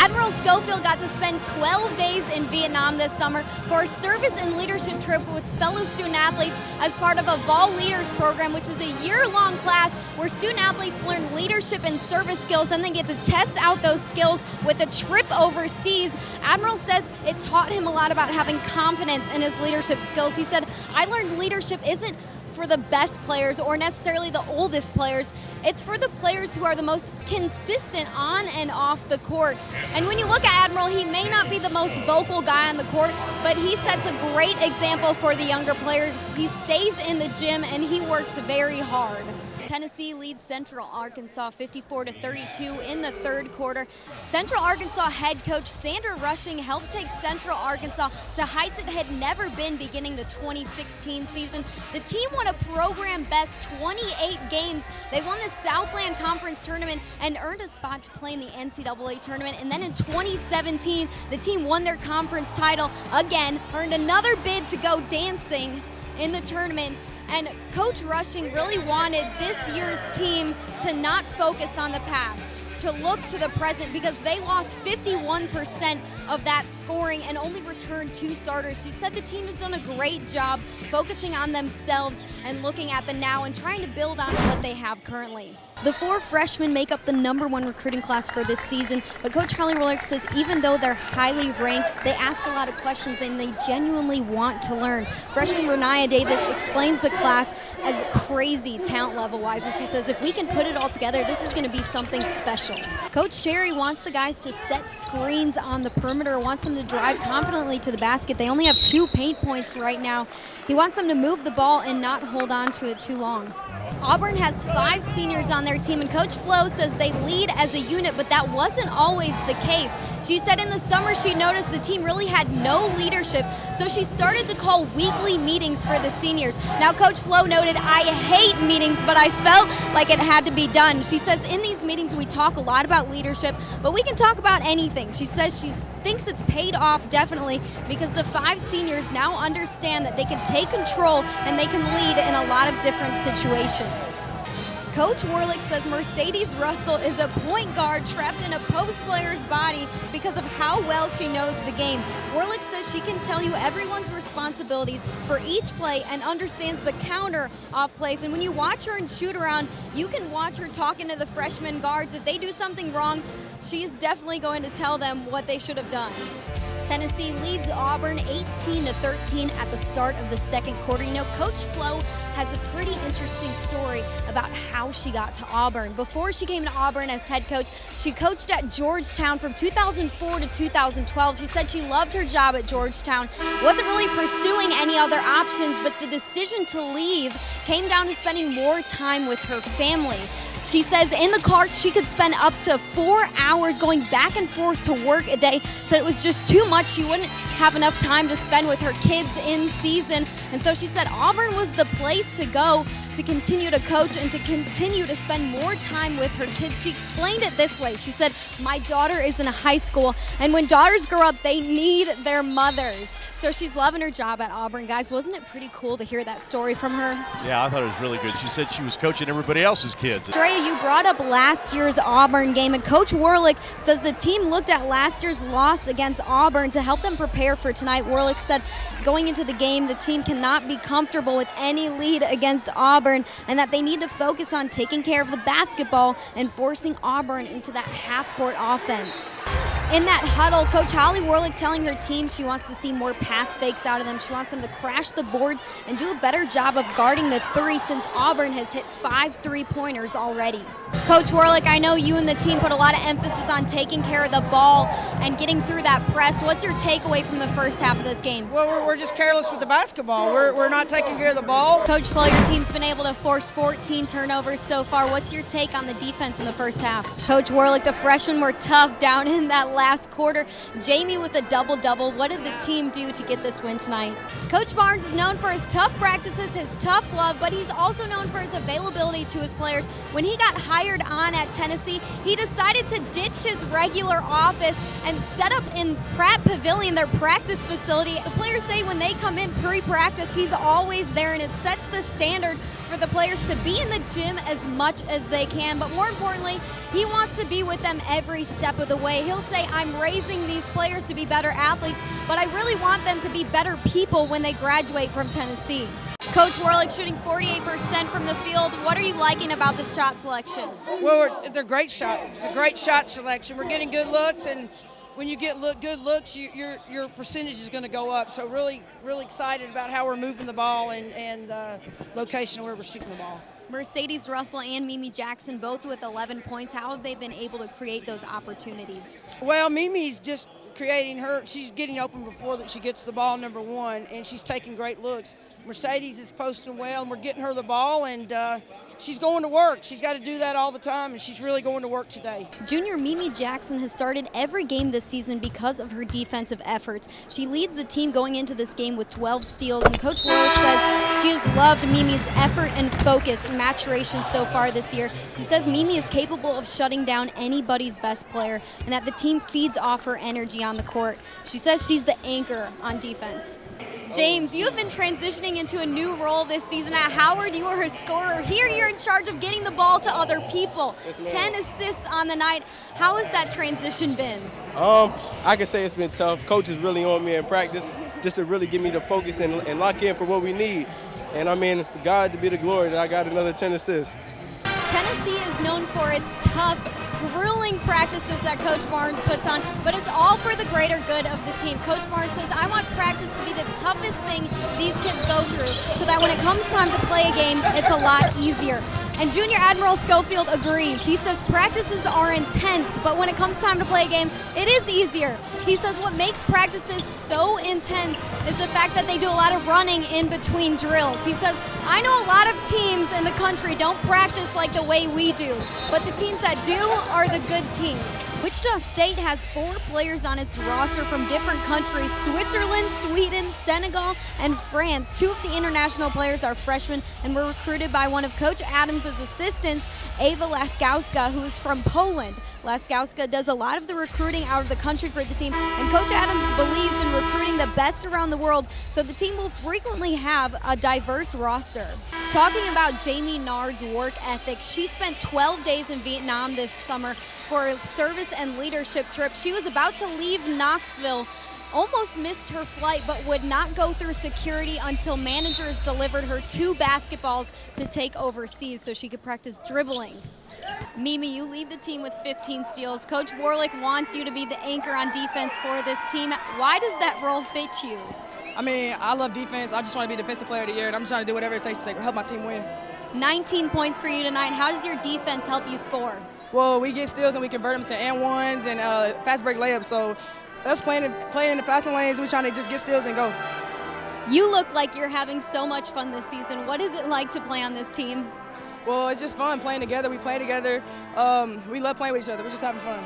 Admiral Schofield got to spend 12 days in Vietnam this summer for a service and leadership trip with fellow student athletes as part of a Vol Leaders program, which is a year-long class where student athletes learn leadership and service skills and then get to test out those skills with a trip overseas. Admiral says it taught him a lot about having confidence in his leadership skills. He said, "I learned leadership isn't for the best players or necessarily the oldest players. It's for the players who are the most consistent on and off the court." And when you look at Admiral, he may not be the most vocal guy on the court, but he sets a great example for the younger players. He stays in the gym and he works very hard. Tennessee leads Central Arkansas 54-32 in the third quarter. Central Arkansas head coach Sandra Rushing helped take Central Arkansas to heights it had never been beginning the 2016 season. The team won a program best 28 games. They won the Southland Conference tournament and earned a spot to play in the NCAA tournament. And then in 2017, the team won their conference title again, earned another bid to go dancing in the tournament. And Coach Rushing really wanted this year's team to not focus on the past, to look to the present, because they lost 51% of that scoring and only returned 2 starters. She said the team has done a great job focusing on themselves and looking at the now and trying to build on what they have currently. The 4 freshmen make up the #1 recruiting class for this season, but Coach Holly Willick says even though they're highly ranked, they ask a lot of questions and they genuinely want to learn. Freshman Renaya Davis explains the class as crazy talent level-wise, and she says if we can put it all together, this is going to be something special. Coach Sherry wants the guys to set screens on the perimeter, wants them to drive confidently to the basket. They only have 2 paint points right now. He wants them to move the ball and not hold on to it too long. Auburn has 5 seniors on their team, and Coach Flo says they lead as a unit, but that wasn't always the case. She said in the summer she noticed the team really had no leadership, so she started to call weekly meetings for the seniors. Now, Coach Flo noted, "I hate meetings, but I felt like it had to be done." She says in these meetings we talk a lot about leadership, but we can talk about anything. She says she thinks it's paid off definitely because the 5 seniors now understand that they can take control and they can lead in a lot of different situations. Coach Warlick says Mercedes Russell is a point guard trapped in a post player's body because of how well she knows the game. Warlick says she can tell you everyone's responsibilities for each play and understands the counter off plays. And when you watch her in shoot around, you can watch her talking to the freshman guards. If they do something wrong, she is definitely going to tell them what they should have done. Tennessee leads Auburn 18-13 at the start of the second quarter. You know, Coach Flo has a pretty interesting story about how she got to Auburn. Before she came to Auburn as head coach, she coached at Georgetown from 2004 to 2012. She said she loved her job at Georgetown, wasn't really pursuing any other options, but the decision to leave came down to spending more time with her family. She says in the car she could spend up to 4 hours going back and forth to work a day. Said it was just too much. She wouldn't have enough time to spend with her kids in season. And so she said Auburn was the place to go to continue to coach and to continue to spend more time with her kids. She explained it this way. She said, "My daughter is in high school, and when daughters grow up, they need their mothers." So she's loving her job at Auburn. Guys, wasn't it pretty cool to hear that story from her? Yeah, I thought it was really good. She said she was coaching everybody else's kids. Drea, you brought up last year's Auburn game, and Coach Warlick says the team looked at last year's loss against Auburn to help them prepare for tonight. Warlick said going into the game, the team cannot be comfortable with any lead against Auburn and that they need to focus on taking care of the basketball and forcing Auburn into that half-court offense. In that huddle, Coach Holly Warlick telling her team she wants to see more pass fakes out of them. She wants them to crash the boards and do a better job of guarding the 3 since Auburn has hit 5 3-pointers already. Coach Warlick, I know you and the team put a lot of emphasis on taking care of the ball and getting through that press. What's your takeaway from the first half of this game? Well, we're just careless with the basketball. We're not taking care of the ball. Coach Flo, your team's been able to force 14 turnovers so far. What's your take on the defense in the first half? Coach Warlick, the freshmen were tough down in that last quarter. Jamie with a double-double. What did the team do to get this win tonight? Coach Barnes is known for his tough practices, his tough love, but he's also known for his availability to his players. When he got hired on at Tennessee, he decided to ditch his regular office and set up in Pratt Pavilion, their practice facility. The players say when they come in pre-practice, he's always there, and it sets the standard for the players to be in the gym as much as they can, but more importantly, he wants to be with them every step of the way. He'll say, I'm raising these players to be better athletes, but I really want them to be better people when they graduate from Tennessee. Coach Warlick shooting 48% from the field. What are you liking about this shot selection? Well, they're great shots. It's a great shot selection. We're getting good looks, and when you get good looks, your percentage is going to go up. So really excited about how we're moving the ball and location where we're shooting the ball. Mercedes Russell and Mimi Jackson both with 11 points. How have they been able to create those opportunities? Well, Mimi's just creating she's getting open before that she gets the ball, number one, and she's taking great looks. Mercedes is posting well, and we're getting her the ball, and she's going to work. She's got to do that all the time, and she's really going to work today. Junior Mimi Jackson has started every game this season because of her defensive efforts. She leads the team going into this game with 12 steals, and Coach Warlick says she has loved Mimi's effort and focus and maturation so far this year. She says Mimi is capable of shutting down anybody's best player and that the team feeds off her energy on the court. She says she's the anchor on defense. James, you have been transitioning into a new role this season at Howard. You are her scorer. Here you're in charge of getting the ball to other people. 10 assists on the night. How has that transition been? I can say it's been tough. Coach is really on me in practice just to really give me the focus and lock in for what we need. And I mean, God to be the glory that I got another 10 assists. Tennessee is known for its tough, grueling practices that Coach Barnes puts on, but it's all for the greater good of the team. Coach Barnes says, I want practice to be the toughest thing these kids go through so that when it comes time to play a game, it's a lot easier. And Junior Admiral Schofield agrees. He says practices are intense, but when it comes time to play a game, it is easier. He says what makes practices so intense is the fact that they do a lot of running in between drills. He says, I know a lot of teams in the country don't practice like the way we do, but the teams that do are the good teams. Wichita State has 4 players on its roster from different countries: Switzerland, Sweden, Senegal, and France. 2 of the international players are freshmen and were recruited by one of Coach Adams' assistants, Ava Laskowska, who is from Poland. Laskowska does a lot of the recruiting out of the country for the team, and Coach Adams believes in recruiting the best around the world, so the team will frequently have a diverse roster. Talking about Jamie Nard's work ethic, she spent 12 days in Vietnam this summer for a service and leadership trip. She was about to leave Knoxville, almost missed her flight, but would not go through security until managers delivered her 2 basketballs to take overseas so she could practice dribbling. Mimi, you lead the team with 15 steals. Coach Warlick wants you to be the anchor on defense for this team. Why does that role fit you? I mean, I love defense. I just want to be Defensive Player of the Year, and I'm trying to do whatever it takes to help my team win. 19 points for you tonight. How does your defense help you score? Well, we get steals and we convert them to and ones and fast break layups. So us playing in the passing lanes, we're trying to just get steals and go. You look like you're having so much fun this season. What is it like to play on this team? Well, it's just fun playing together. We play together. We love playing with each other. We're just having fun.